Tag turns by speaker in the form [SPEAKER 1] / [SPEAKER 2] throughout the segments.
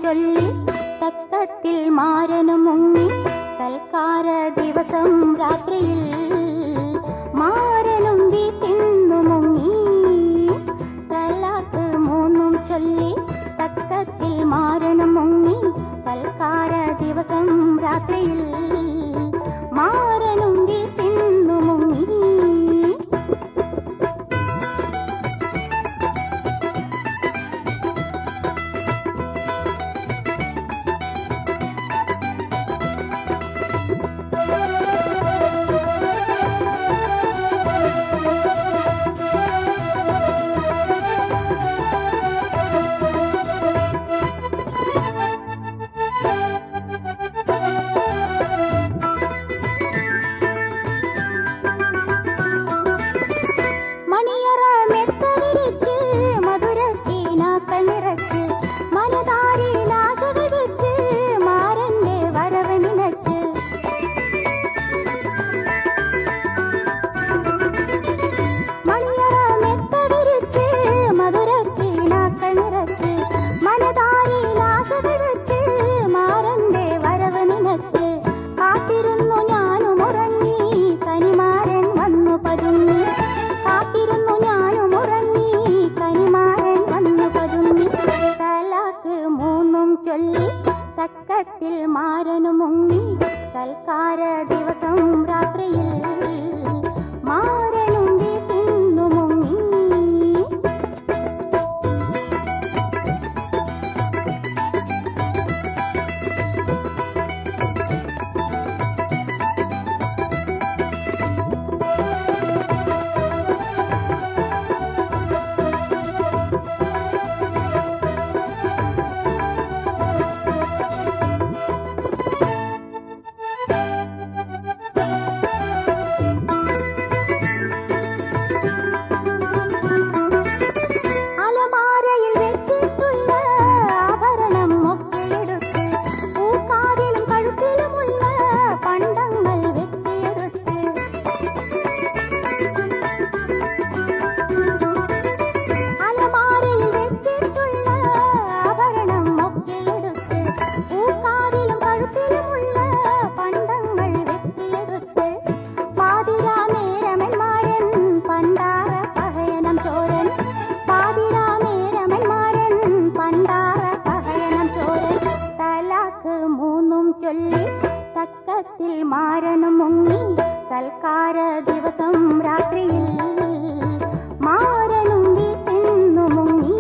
[SPEAKER 1] ചൊല്ലി തക്കത്തിൽ മാരനും മുങ്ങി സൽക്കാര ദിവസം രാത്രിയിൽ മാരനും വീട്ടിന്നു മുങ്ങി തലാക്ക് മൂന്നും ചൊല്ലി തക്കത്തിൽ മാരനും മുങ്ങി സൽക്കാര ദിവസം രാത്രിയിൽ മാരനും വീട്ടിന്നു മുങ്ങി. ചൊല്ലി തക്കത്തിൽ മാരനു മുങ്ങി സൽക്കാര ദിവസം രാത്രിയിൽ മാരനും വീട്ടിന്നു മുങ്ങി. ചൊല്ലി തക്കത്തിൽ മാരനും മുങ്ങി സൽക്കാര ദിവസം രാത്രിയിൽ മാരനും വീട്ടിന്നു മുങ്ങി.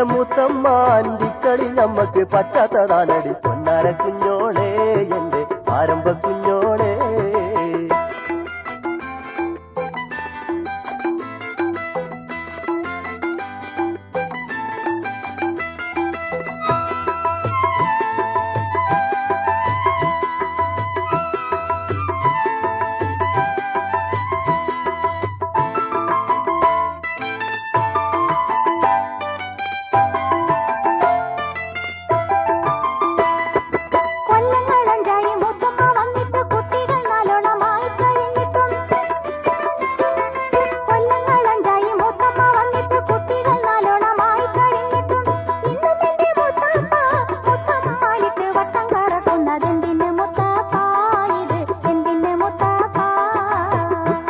[SPEAKER 2] മൂത്തമ്മ അന്തിക്കളി നമ്മക്ക് പറ്റാത്തതാണടി പൊന്നാര കുഞ്ഞോളെ എന്റെ ആരംഭ കുഞ്ഞോളെ.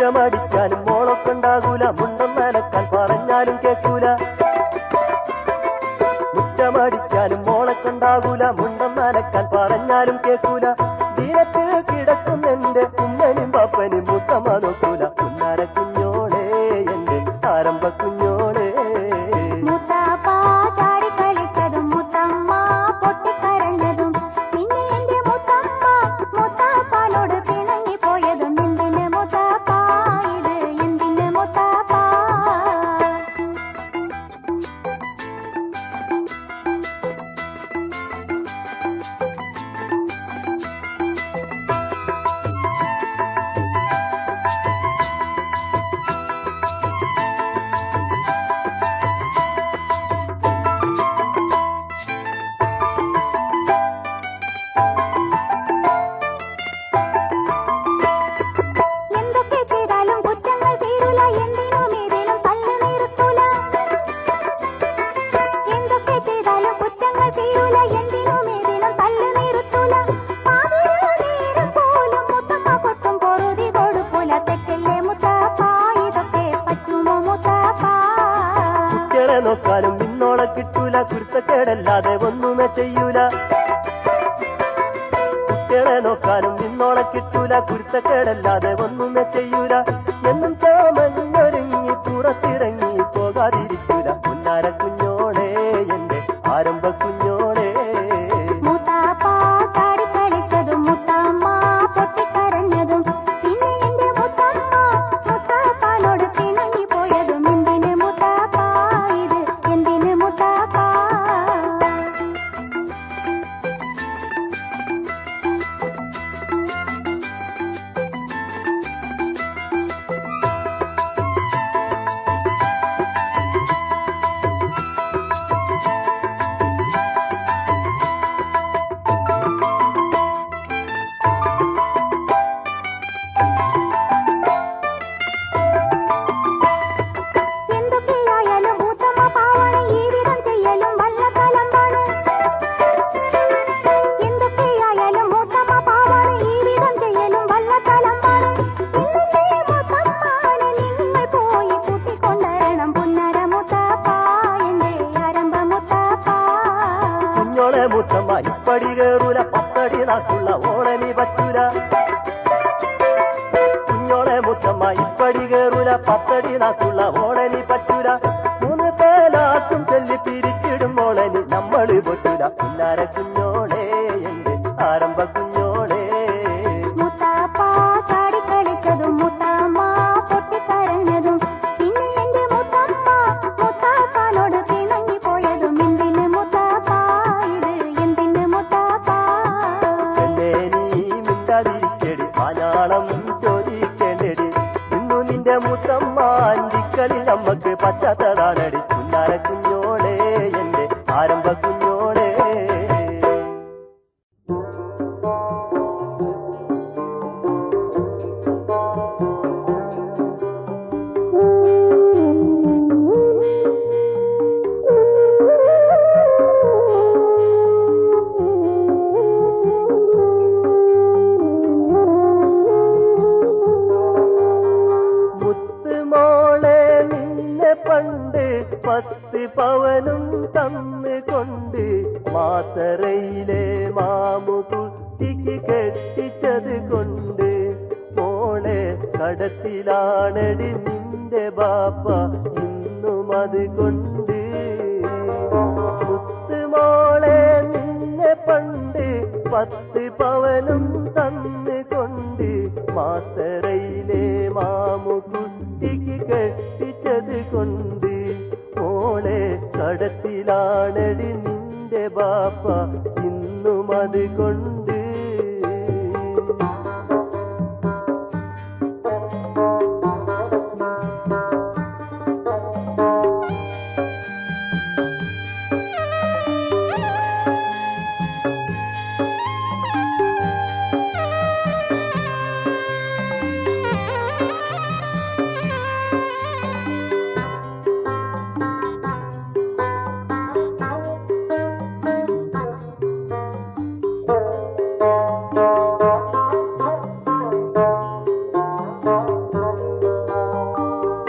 [SPEAKER 2] കുറ്റമടിക്കാനും മോളൊക്കെണ്ടാകൂല, മുണ്ടം നനക്കാൻ പറഞ്ഞാലും കേൾക്കൂല. കുറ്റമടിക്കാനും മോളൊക്കെണ്ടാകൂല, മുണ്ടം നനക്കാൻ പറഞ്ഞാലും കേൾക്കൂല. ദീനത്തിൽ കിടക്കുന്നെന്റെ ഉമ്മനും പാപ്പനും മുത്തമ്മ നോക്കൂല. കുഞ്ഞാര കുഞ്ഞോളെ എന്റെ ആരംഭ കുഞ്ഞോളെ. നോക്കാനും നിന്നോളെ കിട്ടൂല, കുരുത്തക്കേടല്ലാതെ ഒന്നുമേ ചെയ്യൂല. കുട്ടികളെ നോക്കാനും നിന്നോളെ കിട്ടൂല, കുരുത്തക്കേടല്ലാതെ ഒന്നുമേ ചെയ്യൂല. എന്നും ചാമഞ്ഞൊരുങ്ങി പുറത്തിറങ്ങി പോകാതിരിക്കൂല. കുഞ്ഞാര കുഞ്ഞോളെ എന്റെ ആരംഭ കുഞ്ഞോളെ. മുത്തമ്മ ഇപ്പടി കേറൂല, പത്തടി നാക്കുള്ള ഓളനി പറ്റൂല. കുഞ്ഞോളെ മുത്തമ്മ ഇപ്പടി കേറൂല, പത്തടി നാക്കുള്ള ഓളനി പറ്റൂല. 3 പേലാക്കും ചൊല്ലി പിരിച്ചിടും ഓളനി നമ്മള് പൊറ്റൂല. കുഞ്ഞാര കുഞ്ഞോളെ എന്റെ ആരംഭ കുഞ്ഞോളെ. ചോദിക്കേണ്ടടി ഇന്നു നിന്റെ മുത്തമ്മ അന്തിക്കളി നമ്മക്ക് പറ്റാത്തതാണടി. കുഞ്ഞാര കുഞ്ഞോളെ എന്റെ ആരംഭ കുഞ്ഞോളെ. പണ്ട് 10 പവനും തന്നുകൊണ്ട് മാത്തറയിലെ മാമുകുട്ടിക്ക് കെട്ടിച്ചത് കൊണ്ട് മോളെ കടത്തിലാണടി നിന്റെ ബാപ്പ ഇന്നും അത് കൊണ്ട്. 10 പവനും തന്നുകൊണ്ട് മാത്തറയിലെ മാമുകുട്ടിക്ക് കെട്ടിച്ചത് കൊണ്ട് മോളെ കടത്തിലാണടി നിന്റെ ബാപ്പ ഇന്നും അത് കൊണ്ട്.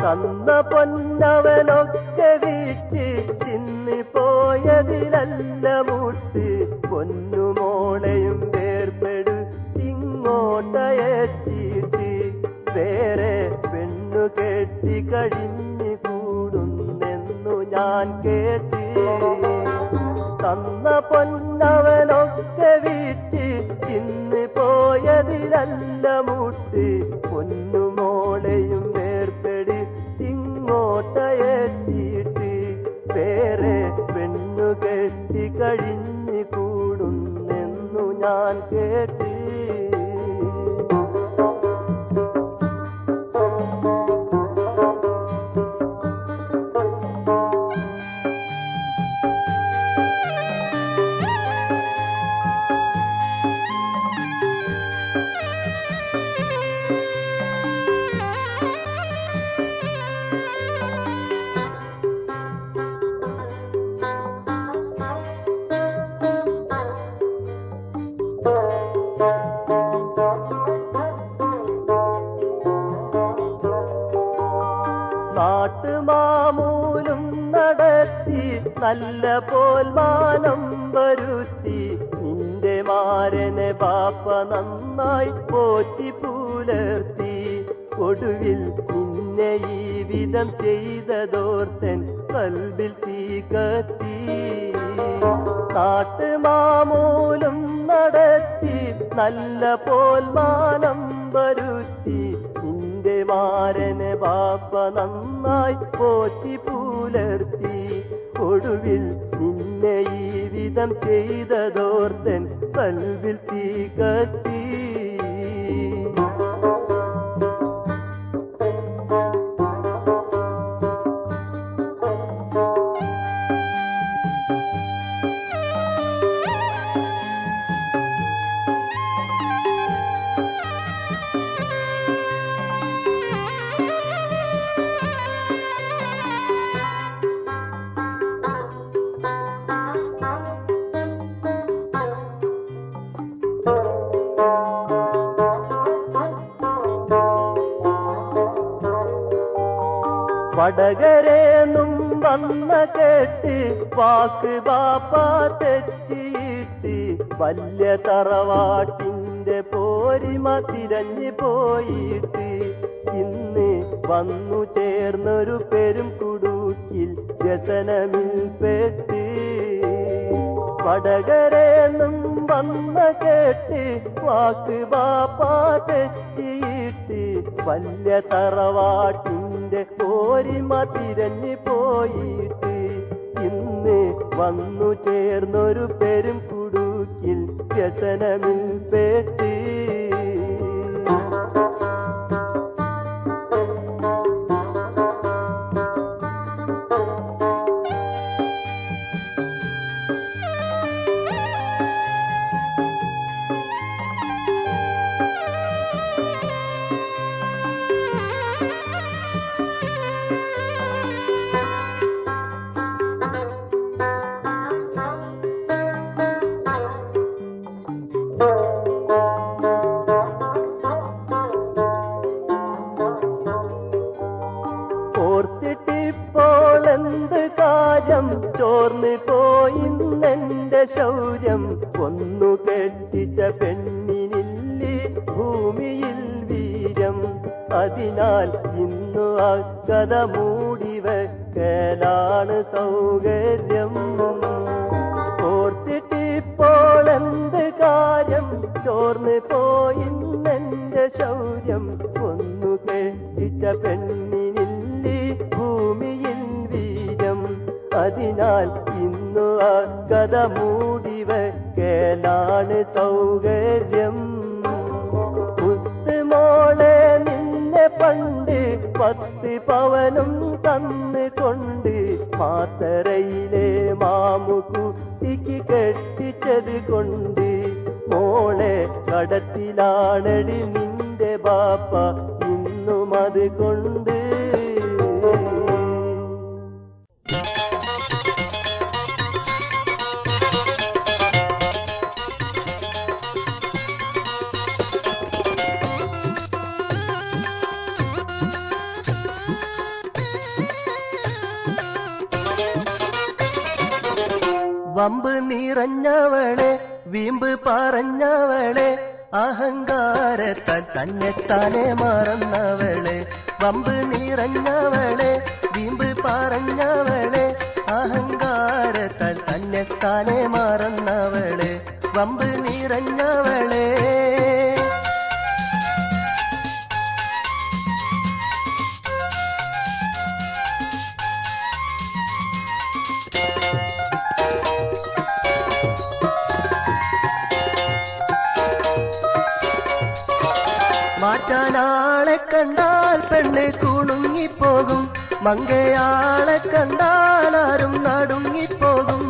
[SPEAKER 2] തന്ന പൊന്നവനൊക്കെ വീട്ടി തിന്ന് പോയതിലല്ല മുട്ട് പൊന്നുമോളെയും വേർപ്പെടു ഇങ്ങോട്ടയച്ചിട്ട് വേറെ പെണ്ണു കെട്ടി കഴിഞ്ഞു കൂടുന്നെന്നു ഞാൻ കേട്ട്. തന്ന പൊന്നവനൊക്കെ വീട്ടി തിന്ന് പോയതിലല്ല മുട്ട് പൊന്നുമോളെയും വേർപ്പെടു ഇങ്ങോട്ടയച്ചിട്ട് വേറെ പെണ്ണു കെട്ടി കഴിഞ്ഞു കൂടുന്നെന്നു ഞാൻ കേട്ട്. നാട്ടുമാമൂലും നടത്തി നല്ല പോൽ മാനം വരുത്തി നിന്റെ മാരനെ ബാപ്പ നന്നായി പോറ്റി പുലർത്തി. ഒടുവിൽ നിന്നെ ഈ വിധം ചെയ്തതോർത്തൻ കൽബിൽ തീ കത്തി. നാട്ടുമാമൂലും നടത്തി നല്ല പോൽ മാനം വരുത്തി നിന്റെ മാരനെ ബാപ്പ നന്നായി പോറ്റി പുലർത്തി. ഒടുവിൽ നിന്നെ ഈ വിധം ചെയ്തതോർത്തൻ കൽബിൽ തീ കത്തി. വടകരേന്നും വന്ന കേട്ട് വാക്ക് ബാപ്പ തെറ്റിയിട്ട് വല്യ തറവാട്ടിന്റെ പോരിമ തിരഞ്ഞു പോയിട്ട് ഇന്ന് വന്നു ചേർന്നൊരു പെരും കുടുക്കിൽ വ്യസനമിൽ പെട്ട്. വടകരേന്നും വന്ന കേട്ട് വാക്ക് ബാപ്പ തെറ്റിയിട്ട് വല്യ തറവാട്ടിന്റെ പോരിമ തിരഞ്ഞു പോയിട്ട് ഇന്ന് വന്നു ചേർന്നൊരു പെരും കുടുക്കിൽ വ്യസനമിൽ പെട്ട്. ചോർന്ന് പോയിന്നെന്റെ ശൗര്യം ഒന്നു കെട്ടിച്ച പെണ്ണിനില്ലി ഭൂമിയിൽ വീര്യം. അതിനാൽ ഇന്നു അക്കഥ മൂടിവെക്കലാണ് സൗകര്യം. ഓർത്തിട്ടിപ്പോൾ എന്ത് കാര്യം ചോർന്ന് പോയിന്നെന്റെ ശൗര്യം ഒന്നു കേട്ടിച്ച പെണ്ണിനില്ലി ഭൂമിയിൽ വീര്യം അതിനാൽ ഇന്നു ആ കഥ മൂടി വെക്കലാണ് സൗകര്യം മോളെ നിന്നെ പണ്ട് 10 പവനും തന്നു കൊണ്ട് മാത്തറയിലെ മാമുകുട്ടിക്ക് കെട്ടിച്ചത് കൊണ്ട് മോളെ കടത്തിലാണടി നിന്റെ ബാപ്പ ഇന്നും അത് കൊണ്ട് വമ്പ് നിറഞ്ഞവളെ വീമ്പ് പറഞ്ഞവളെ അഹങ്കാരത്താൽ തന്നെത്താനെ മറന്നവളെ വമ്പ് നിറഞ്ഞവളെ വീമ്പ് പറഞ്ഞവളെ അഹങ്കാരത്താൽ തന്നെത്താനെ മറന്നവളെ വമ്പ് നിറഞ്ഞവളെ മാറ്റാനാളെ കണ്ടാൽ പെണ്ണ് കുണുങ്ങിപ്പോകും മങ്കയാളെ കണ്ടാൽ ആരും നടുങ്ങിപ്പോകും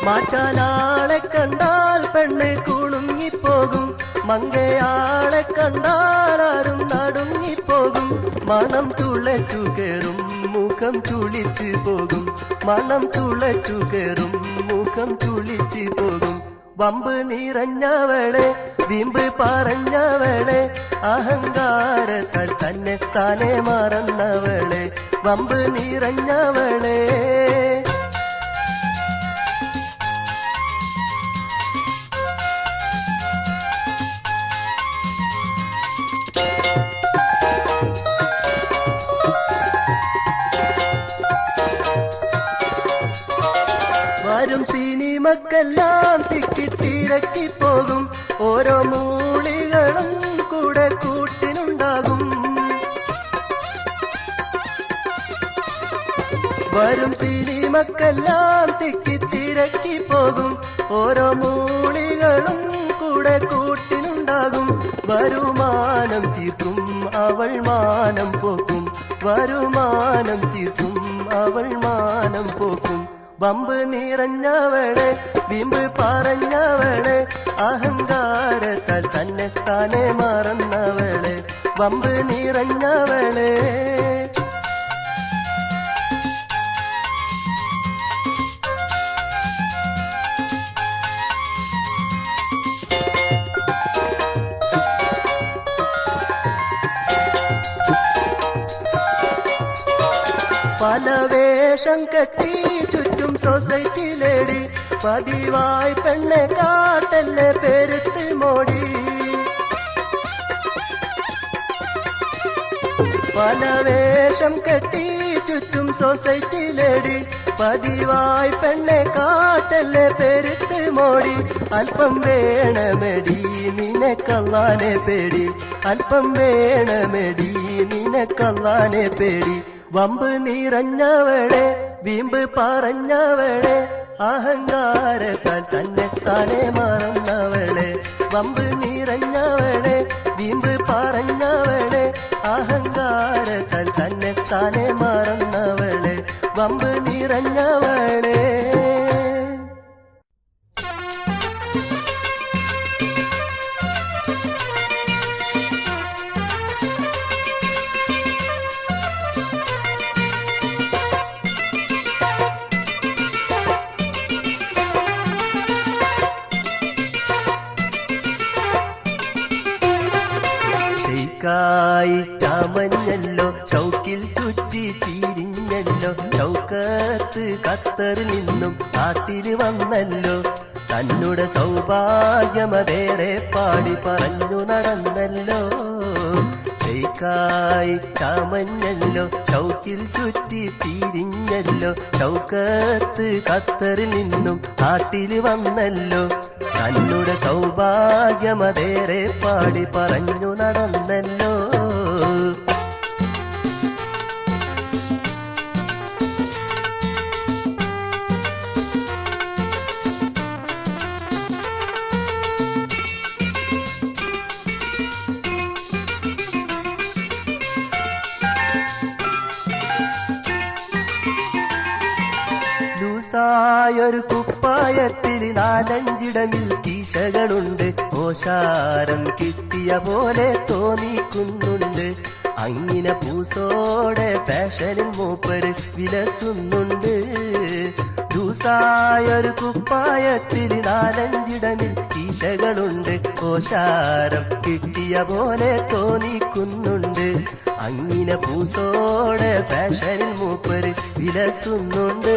[SPEAKER 2] മാറ്റാനാളെ കണ്ടാൽ പെണ്ണ് കുണുങ്ങിപ്പോകും മങ്കയാളെ കണ്ടാൽ ആരും നടുങ്ങിപ്പോകും മണം തുളച്ചു കയറും മുഖം ചുളിച്ചു പോകും മണം തുളച്ചു കയറും മുഖം ചുളിച്ചു പോകും വമ്പ് നിറഞ്ഞവളെ വീമ്പ് പറഞ്ഞവളെ അഹങ്കാരത്താൽ തന്നെത്താനെ മറന്നവളെ വമ്പ് നിറഞ്ഞവളെ വരും സിനിമക്കെല്ലാം തിക്കിത്തിരക്കി പോകും ഓരോ മൂളികളും കൂടെ കൂട്ടിനുണ്ടാകും വരും സിനിമക്കെല്ലാം തിക്കിത്തിരക്കി പോകും ഓരോ മൂളികളും കൂടെ കൂട്ടിനുണ്ടാകും വരുമാനം തീർക്കും അവൾ മാനം പോക്കും വരുമാനം തീർക്കും അവൾ മാനം പോക്കും വമ്പ് നിറഞ്ഞവളെ വീമ്പ് പറഞ്ഞവളെ അഹങ്കാരത്താൽ തന്നെത്താനെ മറന്നവളെ വമ്പ് നിറഞ്ഞവളെ പല വേഷം കെട്ടി ചുറ്റും സൊസൈറ്റിയിലേടി പതിവായി പെണ്ണെ കാട്ടല്ലേ പെരുത്ത് മോടി പല വേഷം കെട്ടി ചുറ്റും സൊസൈറ്റിയിലേടി പതിവായി പെണ്ണെ കാട്ടല്ലേ പെരുത്ത് മോടി അല്പം വേണമെടി നിനക്കല്ലാനെ പേടി അല്പം വേണമെടി നിനക്കല്ലാനെ പേടി വമ്പ് നിറഞ്ഞവളെ വീമ്പ് പറഞ്ഞവളെ അഹങ്കാരത്താൽ തന്നെത്താനെ മറന്നവളെ വമ്പ് നിറഞ്ഞവളെ വീമ്പ് പറഞ്ഞവളെ അഹങ്കാരത്താൽ തന്നെത്താനെ മറന്നവളെ വമ്പ് നിറഞ്ഞവളെ ായി ചമഞ്ഞല്ലോ ചൗക്കിൽ ചുറ്റി തിരിഞ്ഞല്ലോ ചൗക്കത്ത് ഖത്തറിൽ നിന്നും നാട്ടിൽ വന്നല്ലോ തന്നുടെ സൗഭാഗ്യമതേറെ പാടി പറഞ്ഞു നടന്നല്ലോ ഷെയ്ക്കായി ചാമഞ്ഞല്ലോ ചൗക്കിൽ ചുറ്റി തിരിഞ്ഞല്ലോ ചൗക്കത്ത് ഖത്തറിൽ നിന്നും നാട്ടിൽ വന്നല്ലോ തന്നുടെ സൗഭാഗ്യമതേറെ പാടി പറഞ്ഞു നടന്നല്ലോ ൊരു കുപ്പായത്തിൽ 4-5 കീശകളുണ്ട് ഓശാരം കിട്ടിയ പോലെ തോന്നിക്കുന്നുണ്ട് അങ്ങനെ പൂസോടെ ഫാഷനിൽ മൂപ്പര് വിലസുന്നുണ്ട് ദൂസായൊരു കുപ്പായത്തിൽ 4-5 കീശകളുണ്ട് ഓശാരം കിട്ടിയ പോലെ തോന്നിക്കുന്നുണ്ട് അങ്ങനെ പൂസോടെ ഫാഷനിൽ മൂപ്പര് വിലസുന്നുണ്ട്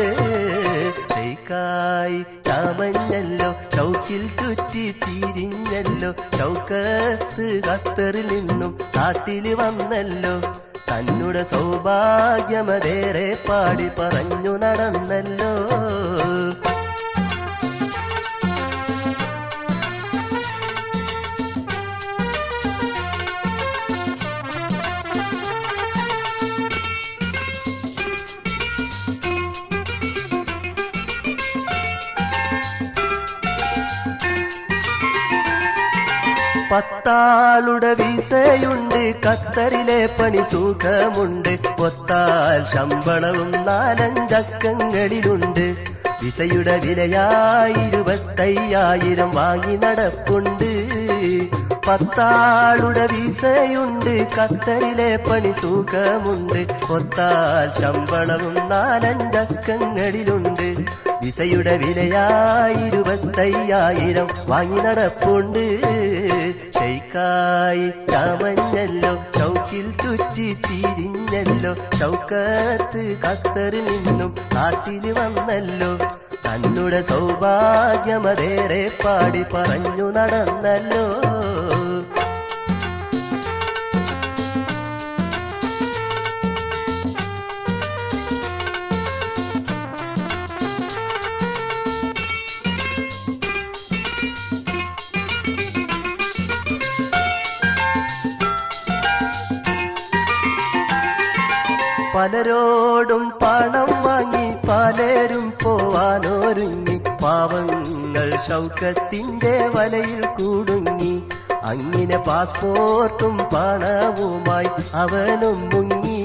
[SPEAKER 2] ഷെയ്ക്കായി ചാമഞ്ഞല്ലോ ചൗക്കിൽ ചുറ്റി തിരിഞ്ഞല്ലോ ചൗക്കത്ത് ഖത്തറിൽ നിന്നും നാട്ടിൽ വന്നല്ലോ തന്നുടെ സൗഭാഗ്യമതേറെ പാടി പറഞ്ഞു നടന്നല്ലോ പത്താളുടെ വിസയുണ്ട് ഖത്തറിലെ പണി സുഖമുണ്ട് ഒത്താൽ ശമ്പളവും 4-5 അക്കങ്ങളിലുണ്ട് വിസയുടെ വിലയായി 25,000 വാങ്ങി നടപ്പുണ്ട് പത്താളുടെ വിസയുണ്ട് ഖത്തറിലെ പണി സുഖമുണ്ട് ഒത്താൽ ശമ്പളവും 4-5 അക്കങ്ങളിലുണ്ട് വിസയുടെ വിലയായി 25,000 വാങ്ങി നടപ്പുണ്ട് ഷെയ്ക്കായി ചാമഞ്ഞല്ലോ ചൗക്കിൽ ചുറ്റി തിരിഞ്ഞല്ലോ ചൗക്കത്ത് ഖത്തറിൽ നിന്നും നാട്ടിൽ വന്നല്ലോ തന്നുടെ സൗഭാഗ്യമതേറെ പാടി പറഞ്ഞു നടന്നല്ലോ പലരോടും പണം വാങ്ങി പലരും പോവാനൊരുങ്ങി പാവങ്ങൾ ഷൗക്കത്തിന്റെ വലയിൽ കൂടുങ്ങി അങ്ങനെ പാസ്പോർട്ടും പണവുമായി അവനും മുങ്ങി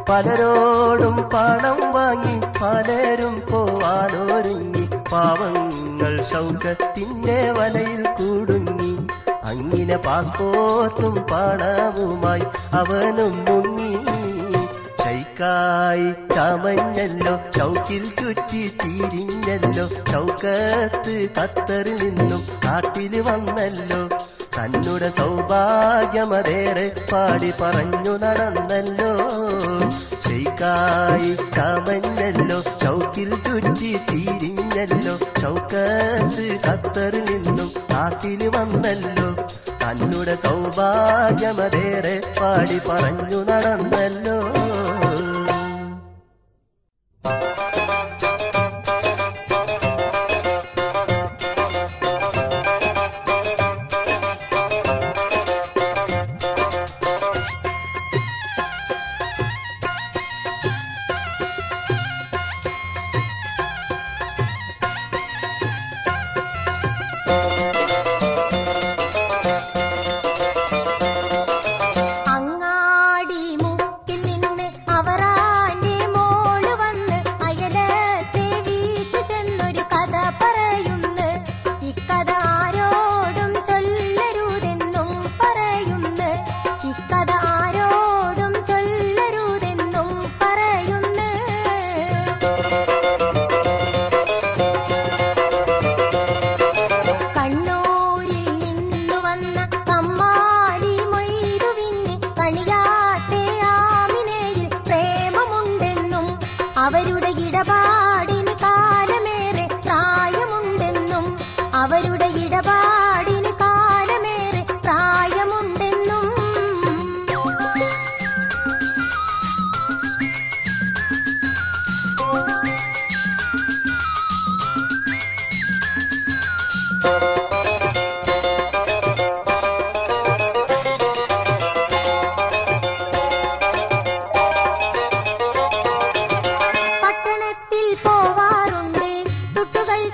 [SPEAKER 2] പലരോടും പണം വാങ്ങി പലരും പോവാനൊരുങ്ങി പാവങ്ങൾ ഷൗക്കത്തിന്റെ വലയിൽ കൂടുങ്ങി അങ്ങനെ പാസ്പോർട്ടും പണവുമായി അവനും മുങ്ങി ഷെയ്ക്കായി ചാമഞ്ഞല്ലോ ചൗക്കിൽ ചുറ്റി തിരിഞ്ഞല്ലോ ചൗക്കത്ത് ഖത്തറിൽ നിന്നും നാട്ടിൽ വന്നല്ലോ തന്നുടെ സൗഭാഗ്യമതേറെ പാടി പറഞ്ഞു നടന്നല്ലോ ഷെയ്ക്കായി ചാമഞ്ഞല്ലോ ചൗക്കിൽ ചുറ്റി തിരിഞ്ഞല്ലോ ചൗക്കത്ത് ഖത്തറിൽ നിന്നും നാട്ടിൽ വന്നല്ലോ തന്നുടെ സൗഭാഗ്യമതേറെ പാടി പറഞ്ഞു നടന്നല്ലോ
[SPEAKER 1] അങ്ങാടി മുക്കിൽ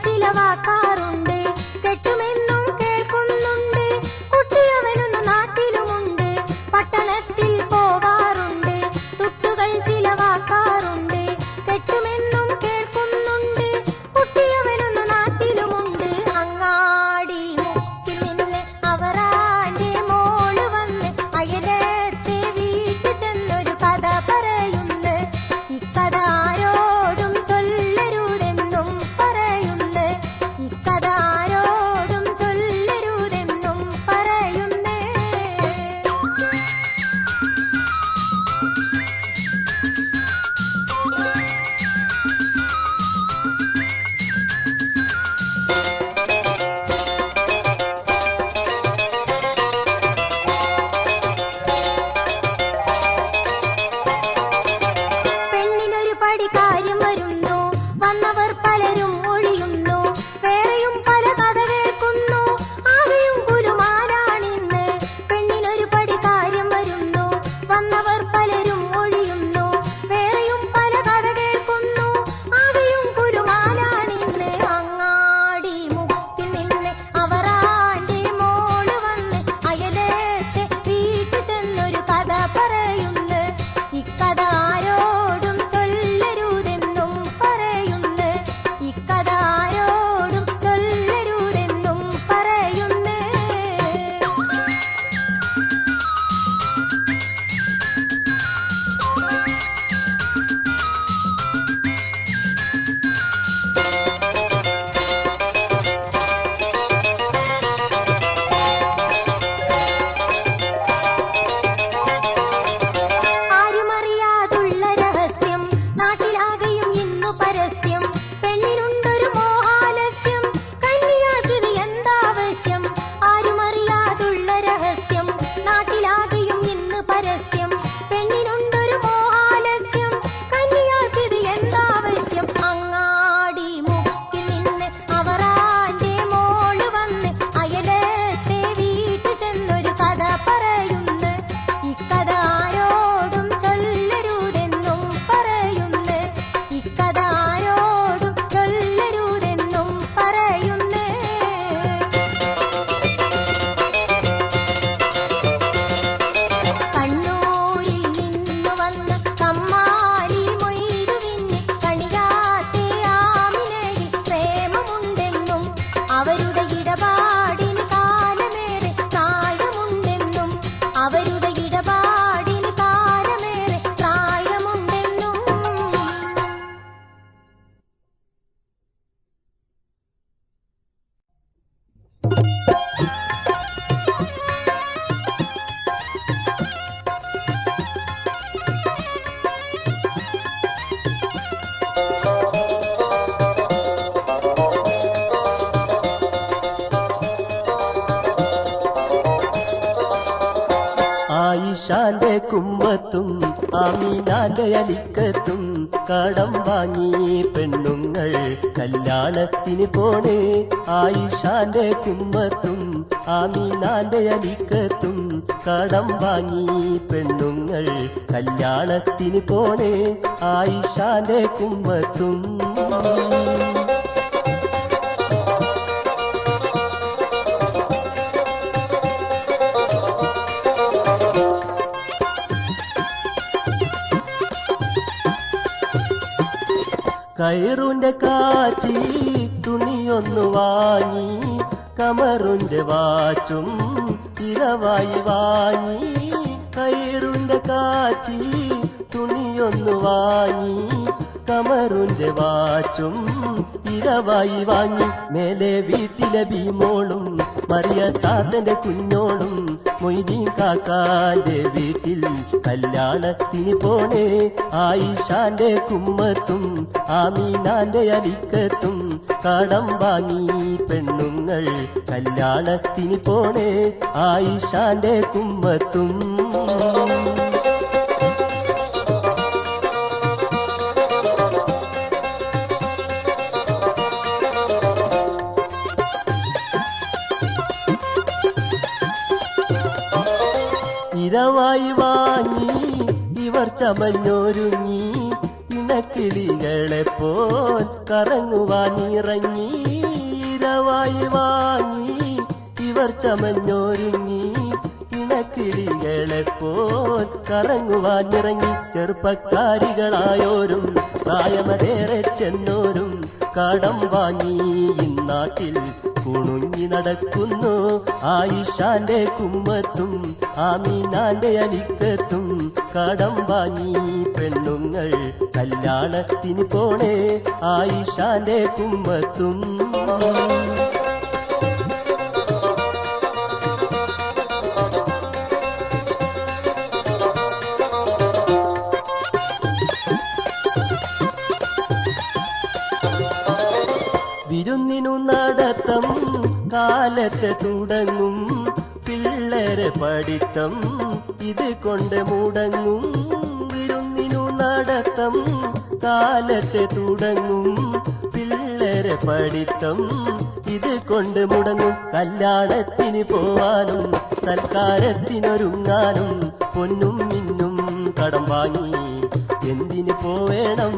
[SPEAKER 1] ചിലവാക്കാറുണ്ട്. കെട്ടുമെന്നും കേൾക്കുന്നുണ്ട്, കുട്ടിയവനൊന്നു നാട്ടിലുമുണ്ട്. പട്ടണത്തിൽ പോവാറുണ്ട്, തുട്ടുകൾ ചിലവാക്കാറുണ്ട്. കെട്ടുമെന്നും കേൾക്കുന്നുണ്ട്, കുട്ടിയവനൊന്നു നാട്ടിലുമുണ്ട്. അങ്ങാടി മുക്കിൽ നിന്ന് അവറാന്റെ മോള് വന്ന് അയലത്തെ വീട്ടിൽ ചെന്നൊരു കഥ പറയുന്നു. ഇക്കഥ ആരോടും ചൊല്ലരുതെന്നും പറയുന്നു. ഇക്കഥ ആരോടും ചൊല്ലരുതെന്നും പറയുന്നു. പെണ്ണിനൊരു പടി കാര്യം വരുന്നു, വന്നവർ പലരും ഒഴിയുന്നു. വേറെയും പല കഥ കേൾക്കുന്നു, ആകെയും കുലുമാലാണിന്ന്. പെണ്ണിനൊരു പടി കാര്യം വരുന്നു, വന്നവർ പലരും ഒഴിയുന്നു. വേറെയും പല കഥ കേൾക്കുന്നു, ആകെയും കുലുമാലാണിന്ന്. അങ്ങാടി മുക്കിൽ നിന്ന് അവറാന്റെ മോള് വന്ന് അയലത്തെ വീട്ടിൽ ചെന്നൊരു കഥ പറയുന്നു. ഇക്കഥ ആരോടും ചൊല്ലരുതെന്നും പറയുന്നു. ഇക്കഥ ആരോടും ചൊല്ലരുതെന്നും പറയുന്നു. ആരുമറിയാതുള്ള രഹസ്യം, നാട്ടിലാകെയും ഇന്നു പരസ്യം. പെണ്ണിനുണ്ടൊരു മോഹാലസ്യം, കന്യാക്കിത് എന്താവശ്യം. ആരുമറിയാതുള്ള രഹസ്യം, നാട്ടിലാകെയും ഇന്ന് പരസ്യം. പെണ്ണിനുണ്ടൊരു മോഹാലസ്യം, കന്യാക്കിത് എന്താവശ്യം. അങ്ങാടി മുക്കിൽ നിന്ന് അവറാന്റെ മോള് വന്ന് അയലത്തെ വീട്ടിൽ ചെന്നൊരു കഥ പറയുന്നു. ഇക്കഥ ആരോടും ചൊല്ലരുതെന്നും പറയുന്നു. ഇക്കഥ ആരോടും ചൊല്ലരുതെന്നും പറയുന്നു. കണ്ണൂരിൽ നിന്നു വന്ന് കമ്മാരി മൊയ്തുവിന് കണിയാത്തെ ആമിനയിൽ പ്രേമമുണ്ടെന്നും അവരുടെ ഇടപാടിന് കാലമേറെ പ്രായമുണ്ടെന്നും അവരുടെ ഇടപാടിന് കാലമേറെ പ്രായമുണ്ടെന്നും.
[SPEAKER 2] ആയിഷാന്റെ കുമ്മത്തും ആമീനാന്റെ അലിക്കത്തും കടം വാങ്ങി പെണ്ണുങ്ങൾ കല്യാണത്തിന് പോണേ. ആയിഷാന്റെ കുമ്മത്തും ആമീനാന്റെ അലിക്കത്തും കടം വാങ്ങി പെണ്ണുങ്ങൾ കല്യാണത്തിന് പോണേ. ആയിഷാന്റെ കുമ്മത്തും കയറുന്റെ കാച്ചി തുണിയൊന്നു വാങ്ങി, കമറുന്റെ വാച്ചും ഇരവായി വാങ്ങി. കയറുന്റെ കാച്ചി തുണിയൊന്നു വാങ്ങി, കമറുന്റെ വാച്ചും ഇരവായി വാങ്ങി. മേലെ വീട്ടിലെ ഭീമോളും മറിയ താത്തന്റെ കുഞ്ഞോളും മൊയ്തീൻ കാക്കാന്റെ വീട്ടിൽ കല്യാണത്തിന് പോണേ. ആയിഷാന്റെ കുമ്മത്തും ആമീനാന്റെ അലിക്കത്തും കടം വാങ്ങി പെണ്ണുങ്ങൾ കല്യാണത്തിന് പോണേ. ആയിഷാന്റെ കുമ്മത്തും ഇരവായി വാങ്ങി ഇവർ ചമഞ്ഞൊരുങ്ങി, ഇണക്കിളികളെപ്പോൽ കറങ്ങുവാനിറങ്ങി. ഇരവായി വാങ്ങി ഇവർ ചമഞ്ഞൊരുങ്ങി ഇണക്കിളികളെപ്പോൽ കറങ്ങുവാനിറങ്ങി. ചെറുപ്പക്കാരികളായോരും പ്രായമതേറെ ചെന്നോരും കടം വാങ്ങി ഇന്നാട്ടിൽ കുണുങ്ങി നടക്കുന്നു. ആയിഷാന്റെ കുമ്മത്തും ആമീനാന്റെ അലിക്കത്തും കടം വാങ്ങി പെണ്ണുങ്ങൾ കല്യാണത്തിന് പോണേ ആയിഷാന്റെ കുമ്മത്തും. വിരുന്നിനു നടത്തം കാലത്ത് തുടങ്ങും. പിള്ളേരെ പഠിത്തം ഇത് കൊണ്ട് മുടങ്ങും. വിരുന്നിനു നടത്തം കാലത്ത് തുടങ്ങും. പിള്ളേരെ പഠിത്തം ഇത് കൊണ്ട് മുടങ്ങും. കല്യാണത്തിന് പോവാനും സൽക്കാരത്തിനൊരുങ്ങാനും പൊന്നും മിന്നും കടം വാങ്ങി എന്തിന് പോവേണം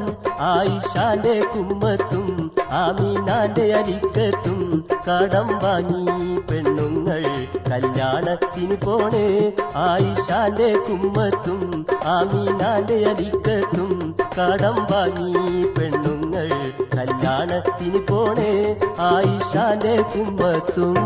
[SPEAKER 2] ആയിഷാന്റെ കുമ്മത്തും ആമീനാന്റെ അലിക്കത്തും കടം വാങ്ങി പെണ്ണുങ്ങൾ കല്യാണത്തിന് പോണേ ആയിഷാന്റെ കുമ്മത്തും ആമീനാന്റെ അലിക്കത്തും കടം വാങ്ങി പെണ്ണുങ്ങൾ കല്യാണത്തിന് പോണേ ആയിഷാന്റെ കുമ്മത്തും.